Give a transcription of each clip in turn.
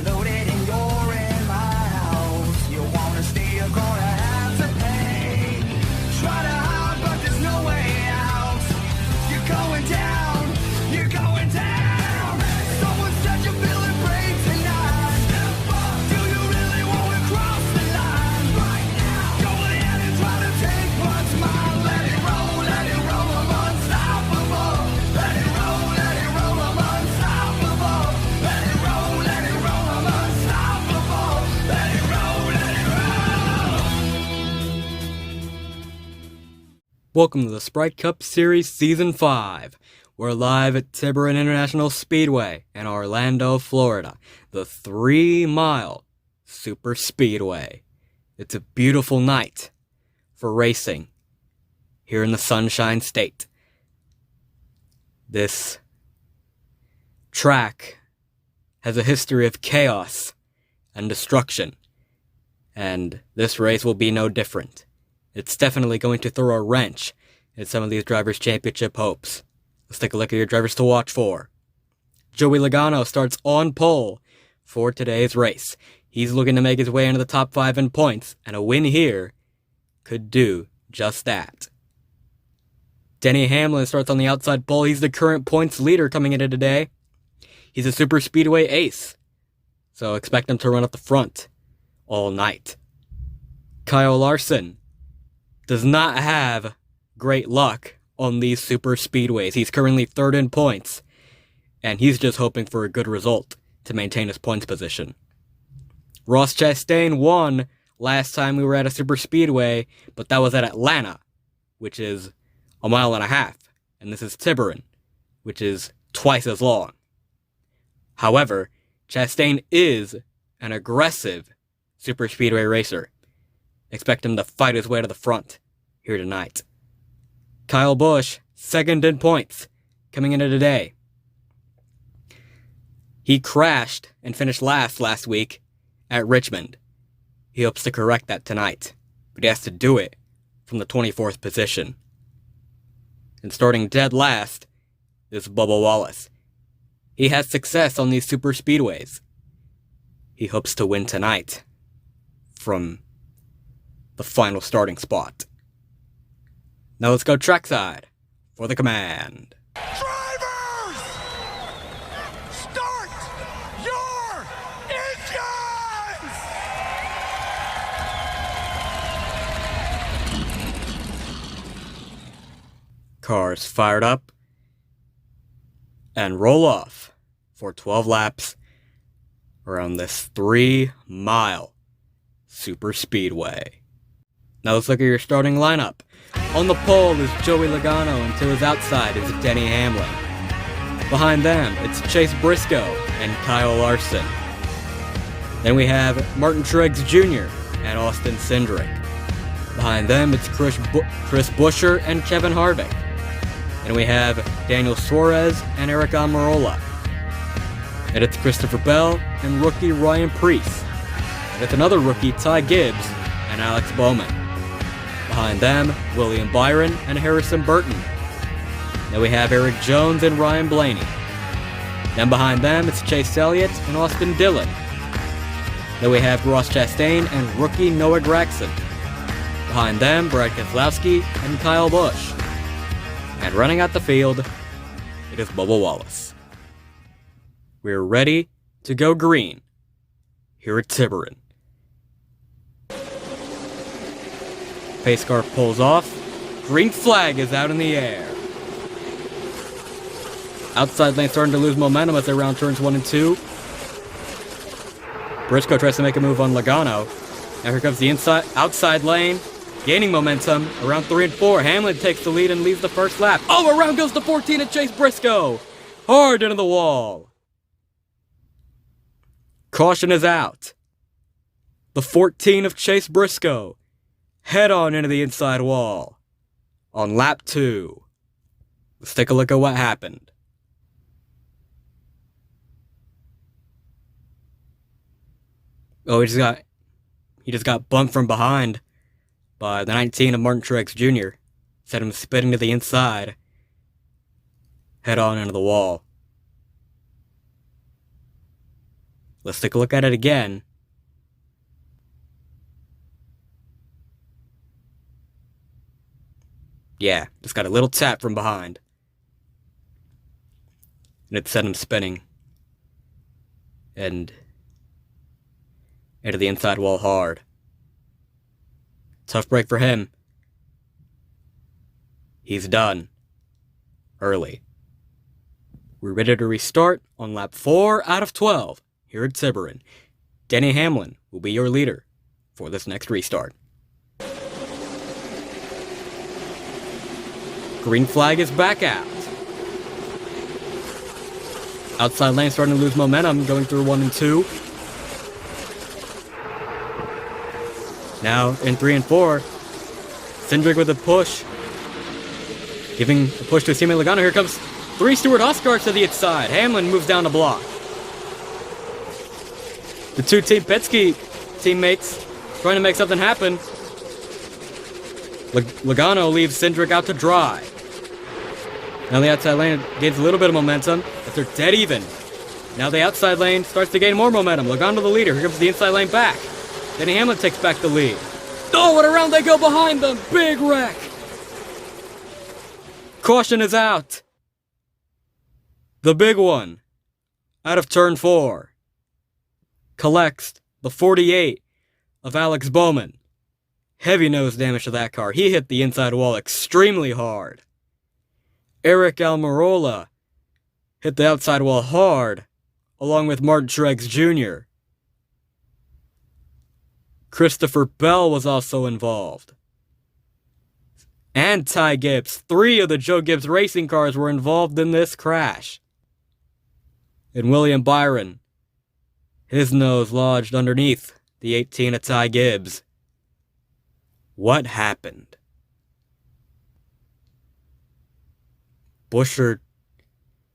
loaded and you're in my house. You wanna stay, you're gonna have to pay. Try to hide, but there's no way out. You're going down, you're going down. Someone said you're feeling brave tonight. Do you really wanna cross the line right now? Go ahead and try to take what's mine. Let it roll, I'm unstoppable. Let it roll, I'm unstoppable. Let it roll, I'm unstoppable. Let it roll, Welcome to the Sprite Cup Series Season 5. We're live at Tiburon International Speedway in Orlando, Florida, the 3-mile super speedway. It's a beautiful night for racing here in the Sunshine State. This track has a history of chaos and destruction, and this race will be no different. It's definitely going to throw a wrench in some of these drivers' championship hopes. Let's take a look at your drivers to watch for. Joey Logano starts on pole for today's race. He's looking to make his way into the top 5 in points, and a win here could do just that. Denny Hamlin starts on the outside pole. He's the current points leader coming into today. He's a super speedway ace, so expect him to run up the front all night. Kyle Larson does not have great luck on these super speedways. He's currently 3rd in points, and he's just hoping for a good result to maintain his points position. Ross Chastain won last time we were at a super speedway, but that was at Atlanta, which is 1.5 miles, and this is Tiburon, which is twice as long. However, Chastain is an aggressive super speedway racer. Expect him to fight his way to the front here tonight. Kyle Busch, 2nd in points, coming into today. He crashed and finished last week at Richmond. He hopes to correct that tonight, but he has to do it from the 24th position. And starting dead last is Bubba Wallace. He has success on these super speedways. He hopes to win tonight from the final starting spot. Now let's go trackside for the command. drivers! Start your engines! Cars fired up and roll off for 12 laps around this 3-mile super speedway. Now let's look at your starting lineup. On the pole is Joey Logano, and to his outside is Denny Hamlin. Behind them, it's Chase Briscoe and Kyle Larson. Then we have Martin Truex Jr. and Austin Cindric. Behind them, it's Chris Buescher and Kevin Harvick. And we have Daniel Suarez and Eric Almirola. And it's Christopher Bell and rookie Ryan Preece. And it's another rookie, Ty Gibbs and Alex Bowman. Behind them, William Byron and Harrison Burton. Then we have Eric Jones and Ryan Blaney. Then behind them, it's Chase Elliott and Austin Dillon. Then we have Ross Chastain and rookie Noah Gragson. Behind them, Brad Keselowski and Kyle Busch. And running out the field, it is Bubba Wallace. We're ready to go green here at Tiburon. Pace car pulls off. Green flag is out in the air. Outside lane starting to lose momentum as they round turns 1 and 2. Briscoe tries to make a move on Logano. Now here comes the outside lane, gaining momentum around 3 and 4. Hamlin takes the lead and leads the first lap. Oh, around goes the 14 of Chase Briscoe. Hard into the wall. Caution is out. The 14 of Chase Briscoe head on into the inside wall on lap 2. Let's take a look at what happened. Oh, he just got bumped from behind by the 19 of Martin Truex Jr. Set him spinning to the inside, head on into the wall. Let's take a look at it again. Yeah, just got a little tap from behind. And it sent him spinning. And into the inside wall hard. Tough break for him. He's done. Early. We're ready to restart on lap 4 out of 12 here at Tiburon. Denny Hamlin will be your leader for this next restart. Green flag is back out. Outside lane starting to lose momentum, going through 1 and 2. Now in 3 and 4, Cindric with a push. Giving a push to his teammate Logano. Here comes 3 Stewart Oscars to the inside. Hamlin moves down to block. The 2 Team Penske teammates trying to make something happen. Logano leaves Cindric out to dry. Now the outside lane gains a little bit of momentum, but they're dead even. Now the outside lane starts to gain more momentum. Logano the leader. Here comes the inside lane back. Denny Hamlin takes back the lead. Oh, what a round they go behind them! Big wreck! Caution is out. The big one, out of turn 4, collects the 48 of Alex Bowman. Heavy nose damage to that car. He hit the inside wall extremely hard. Eric Almirola hit the outside wall hard, along with Martin Truex Jr. Christopher Bell was also involved. And Ty Gibbs. 3 of the Joe Gibbs racing cars were involved in this crash. And William Byron, his nose lodged underneath the 18 of Ty Gibbs. What happened? Buescher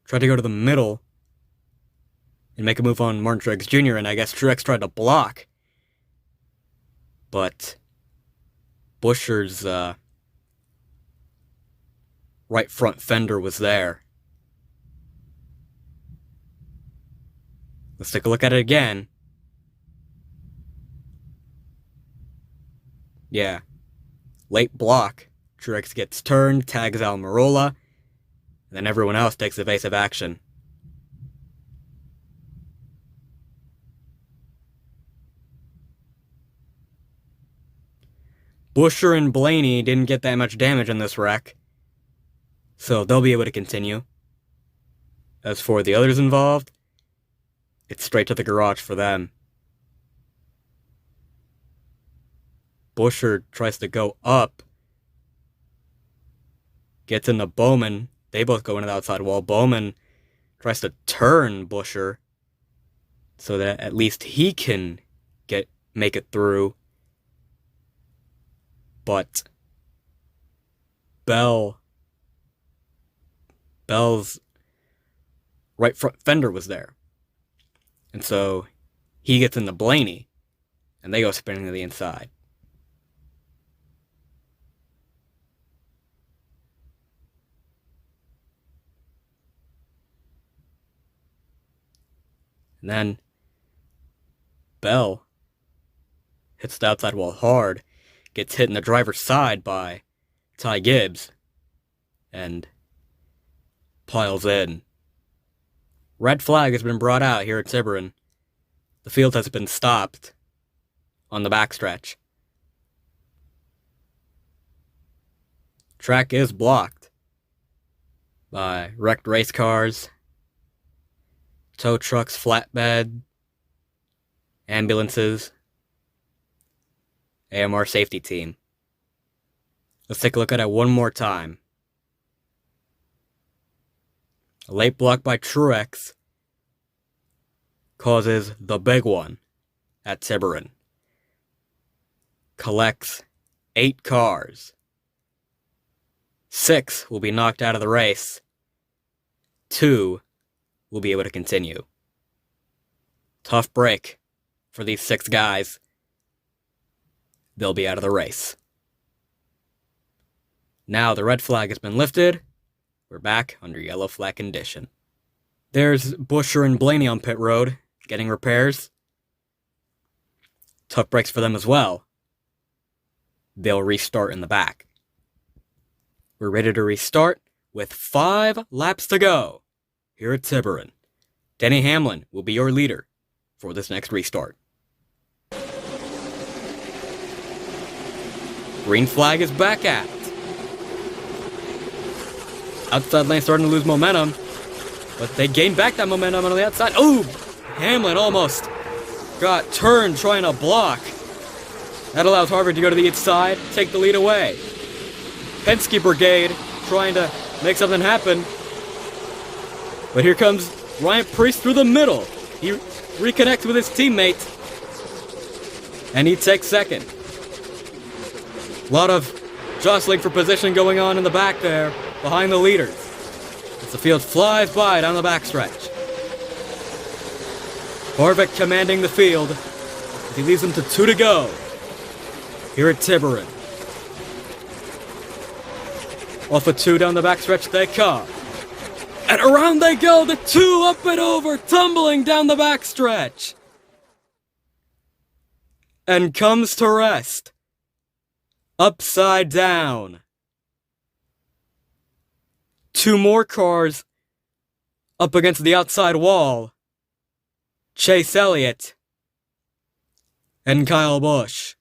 tried to go to the middle and make a move on Martin Truex Jr., and I guess Truex tried to block. But Buescher's right front fender was there. Let's take a look at it again. Yeah. Late block. Truex gets turned, tags Almirola, and then everyone else takes evasive action. Buescher and Blaney didn't get that much damage in this wreck, so they'll be able to continue. As for the others involved, it's straight to the garage for them. Buescher tries to go up, gets into Bowman. They both go into the outside wall. Bowman tries to turn Buescher so that at least he can make it through. But Bell's right front fender was there. And so he gets into Blaney, and they go spinning to the inside. And then Bell hits the outside wall hard, gets hit in the driver's side by Ty Gibbs, and piles in. Red flag has been brought out here at Tiburon. The field has been stopped on the backstretch. Track is blocked by wrecked race cars, tow trucks, flatbed, ambulances, AMR safety team. Let's take a look at it one more time. A late block by Truex causes the big one at Tiburon. Collects 8 cars. 6 will be knocked out of the race. 2 will be able to continue. Tough break for these 6 guys. They'll be out of the race. Now the red flag has been lifted. We're back under yellow flag condition. There's Buescher and Blaney on pit road, getting repairs. Tough breaks for them as well. They'll restart in the back. We're ready to restart with 5 laps to go here at Tiburon. Denny Hamlin will be your leader for this next restart. Green flag is back at. Outside lane starting to lose momentum, but they gain back that momentum on the outside. Oh, Hamlin almost got turned trying to block. That allows Harvick to go to the inside, take the lead away. Penske Brigade trying to make something happen. But here comes Ryan Preece through the middle. He reconnects with his teammate, and he takes second. A lot of jostling for position going on in the back there, behind the leaders, as the field flies by down the backstretch. Harvick commanding the field as he leaves them to 2 to go here at Tiburon. Off of 2 down the backstretch they come. And around they go, the 2 up and over, tumbling down the backstretch. And comes to rest. Upside down. 2 more cars up against the outside wall. Chase Elliott and Kyle Busch.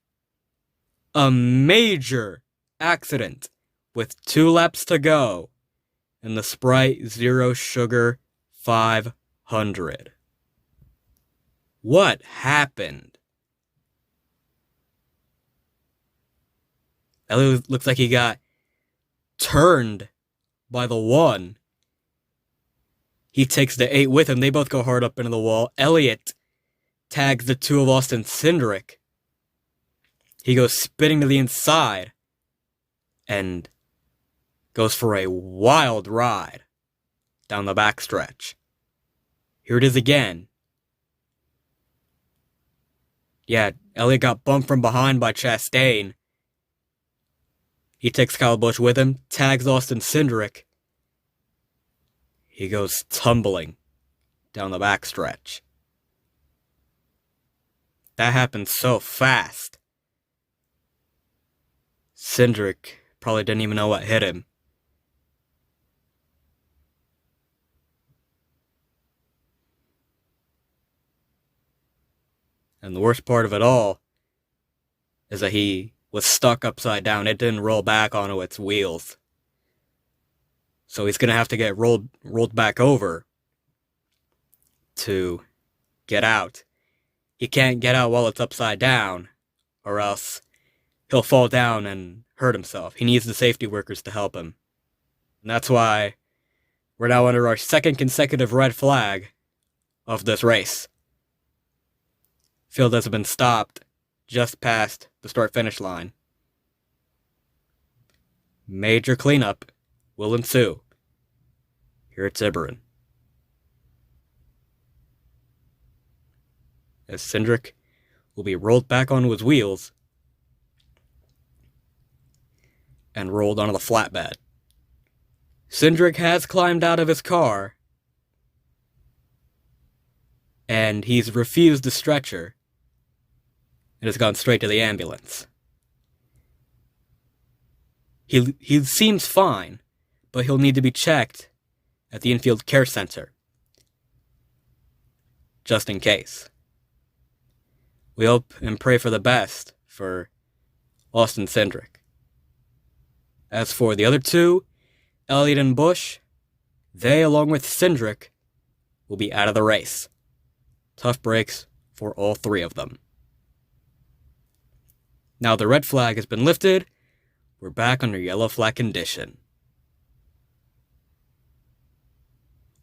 A major accident with 2 laps to go in the Sprite Zero Sugar 500. What happened? Elliott looks like he got turned by the 1. He takes the 8 with him. They both go hard up into the wall. Elliott tags the 2 of Austin Cindric. He goes spinning to the inside and goes for a wild ride down the backstretch. Here it is again. Yeah, Elliott got bumped from behind by Chastain. He takes Kyle Busch with him, tags Austin Cindric. He goes tumbling down the backstretch. That happened so fast. Cindric probably didn't even know what hit him. And the worst part of it all is that he was stuck upside down. It didn't roll back onto its wheels. So he's going to have to get rolled back over to get out. He can't get out while it's upside down, or else he'll fall down and hurt himself. He needs the safety workers to help him. And that's why we're now under our 2nd consecutive red flag of this race. Field has been stopped just past the start-finish line. Major cleanup will ensue here at Tiburon, as Cindric will be rolled back onto his wheels and rolled onto the flatbed. Cindric has climbed out of his car, and he's refused the stretcher and has gone straight to the ambulance. He seems fine, but he'll need to be checked at the infield care center, just in case. We hope and pray for the best for Austin Cindric. As for the other 2, Elliott and Busch, they, along with Cindric, will be out of the race. Tough breaks for all 3 of them. Now the red flag has been lifted. We're back under yellow flag condition.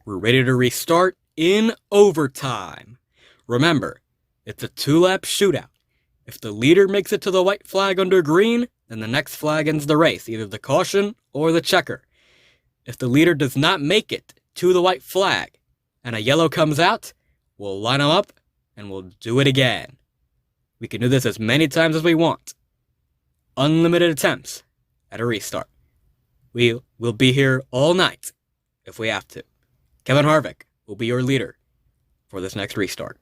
We're ready to restart in overtime. Remember, it's a 2-lap shootout. If the leader makes it to the white flag under green, then the next flag ends the race, either the caution or the checker. If the leader does not make it to the white flag and a yellow comes out, we'll line them up and we'll do it again. We can do this as many times as we want. Unlimited attempts at a restart. We'll be here all night if we have to. Kevin Harvick will be your leader for this next restart.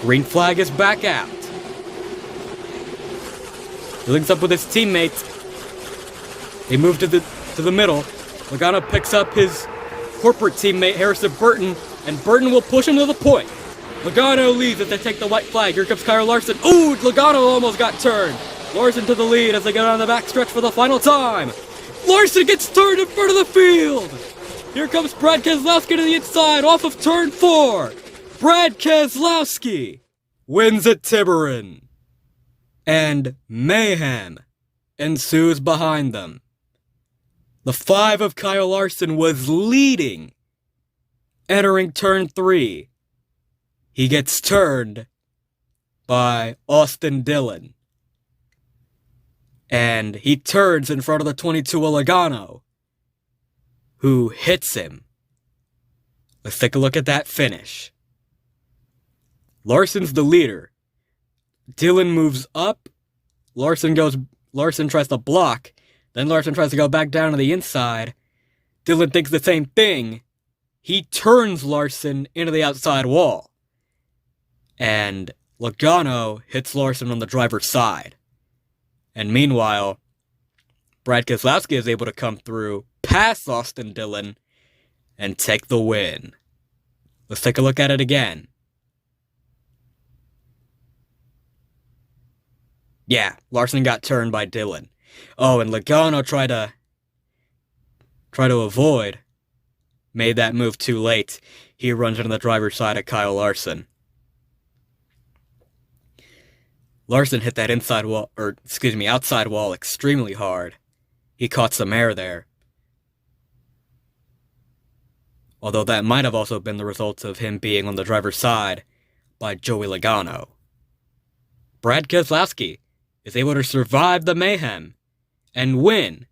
Green flag is back out. He links up with his teammates. They move to the middle. Logano picks up his corporate teammate Harrison Burton, and Burton will push him to the point. Logano leads as they take the white flag. Here comes Kyle Larson. Ooh, Logano almost got turned. Larson to the lead as they go down the backstretch for the final time. Larson gets turned in front of the field. Here comes Brad Keselowski to the inside off of turn 4. Brad Keselowski wins at Tiburon. And mayhem ensues behind them. The 5 of Kyle Larson was leading. Entering turn 3, he gets turned by Austin Dillon. And he turns in front of the 22 of Logano, who hits him. Let's take a look at that finish. Larson's the leader. Dillon moves up. Larson tries to block. Then Larson tries to go back down to the inside. Dillon thinks the same thing. He turns Larson into the outside wall. And Logano hits Larson on the driver's side. And meanwhile, Brad Keselowski is able to come through past Austin Dillon and take the win. Let's take a look at it again. Yeah, Larson got turned by Dillon. Oh, and Logano tried to avoid. Made that move too late. He runs into the driver's side of Kyle Larson. Larson hit that outside wall extremely hard. He caught some air there. Although that might have also been the result of him being on the driver's side by Joey Logano. Brad Keselowski is able to survive the mayhem and win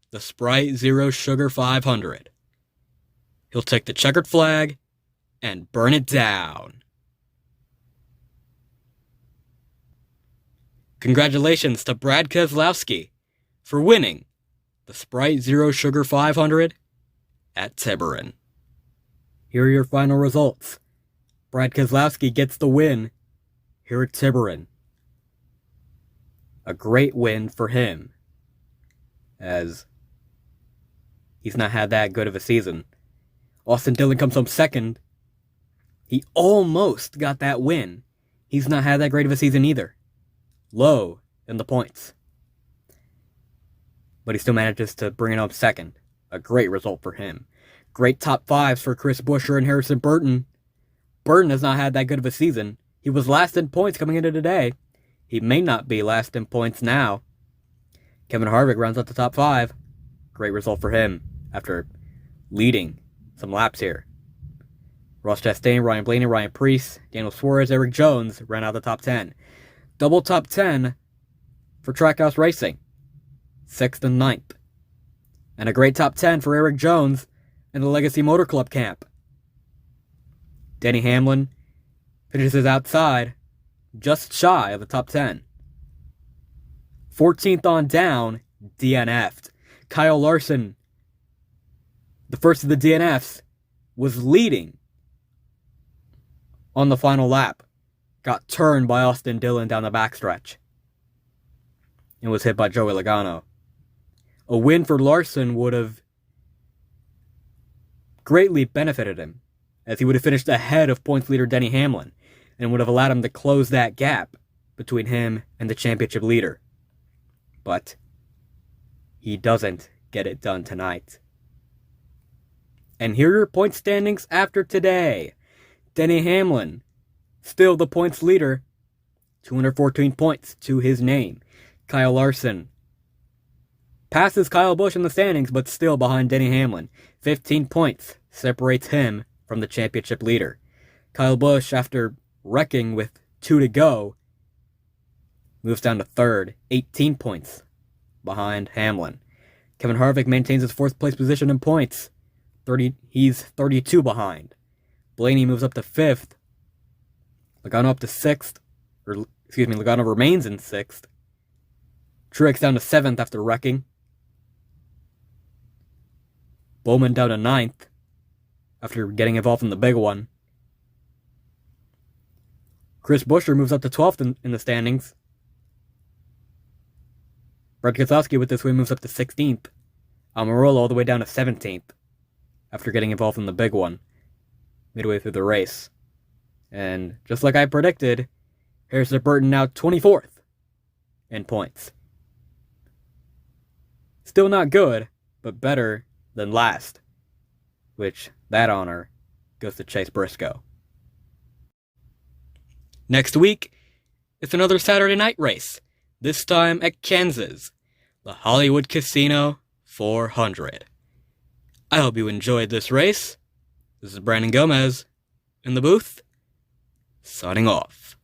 the Sprite Zero Sugar 500. He'll take the checkered flag and burn it down. Congratulations to Brad Keselowski for winning the Sprite Zero Sugar 500 at Tiburon. Here are your final results. Brad Keselowski gets the win here at Tiburon. A great win for him, as he's not had that good of a season. Austin Dillon comes home second. He almost got that win. He's not had that great of a season either. Low in the points. But he still manages to bring it home second. A great result for him. Great top 5s for Chris Buescher and Harrison Burton. Burton has not had that good of a season. He was last in points coming into today. He may not be last in points now. Kevin Harvick rounds out the top 5. Great result for him after leading some laps here. Ross Chastain, Ryan Blaney, Ryan Preece, Daniel Suarez, Eric Jones ran out the top 10. Double top 10 for Trackhouse Racing. 6th and 9th. And a great top 10 for Eric Jones in the Legacy Motor Club camp. Denny Hamlin finishes outside, just shy of the top 10. 14th on down, DNF'd. Kyle Larson, the first of the DNFs, was leading on the final lap. Got turned by Austin Dillon down the backstretch. And was hit by Joey Logano. A win for Larson would have greatly benefited him, as he would have finished ahead of points leader Denny Hamlin, and would have allowed him to close that gap between him and the championship leader. But he doesn't get it done tonight. And here are your point standings after today. Denny Hamlin, still the points leader, 214 points to his name. Kyle Larson passes Kyle Busch in the standings, but still behind Denny Hamlin. 15 points separates him from the championship leader. Kyle Busch, after wrecking with 2 to go, moves down to third, 18 points behind Hamlin. Kevin Harvick maintains his 4th place position in points. He's 32 behind. Blaney moves up to 5th. Logano up to 6th. Logano remains in 6th. Truex down to 7th after wrecking. Bowman down to 9th after getting involved in the big one. Chris Buescher moves up to 12th in the standings. Brad Keselowski with this win moves up to 16th. Almirola all the way down to 17th after getting involved in the big one midway through the race. And just like I predicted, Harrison Burton now 24th in points. Still not good, but better than last, which that honor goes to Chase Briscoe. Next week, it's another Saturday night race, this time at Kansas, the Hollywood Casino 400. I hope you enjoyed this race. This is Brandon Gomez in the booth, signing off.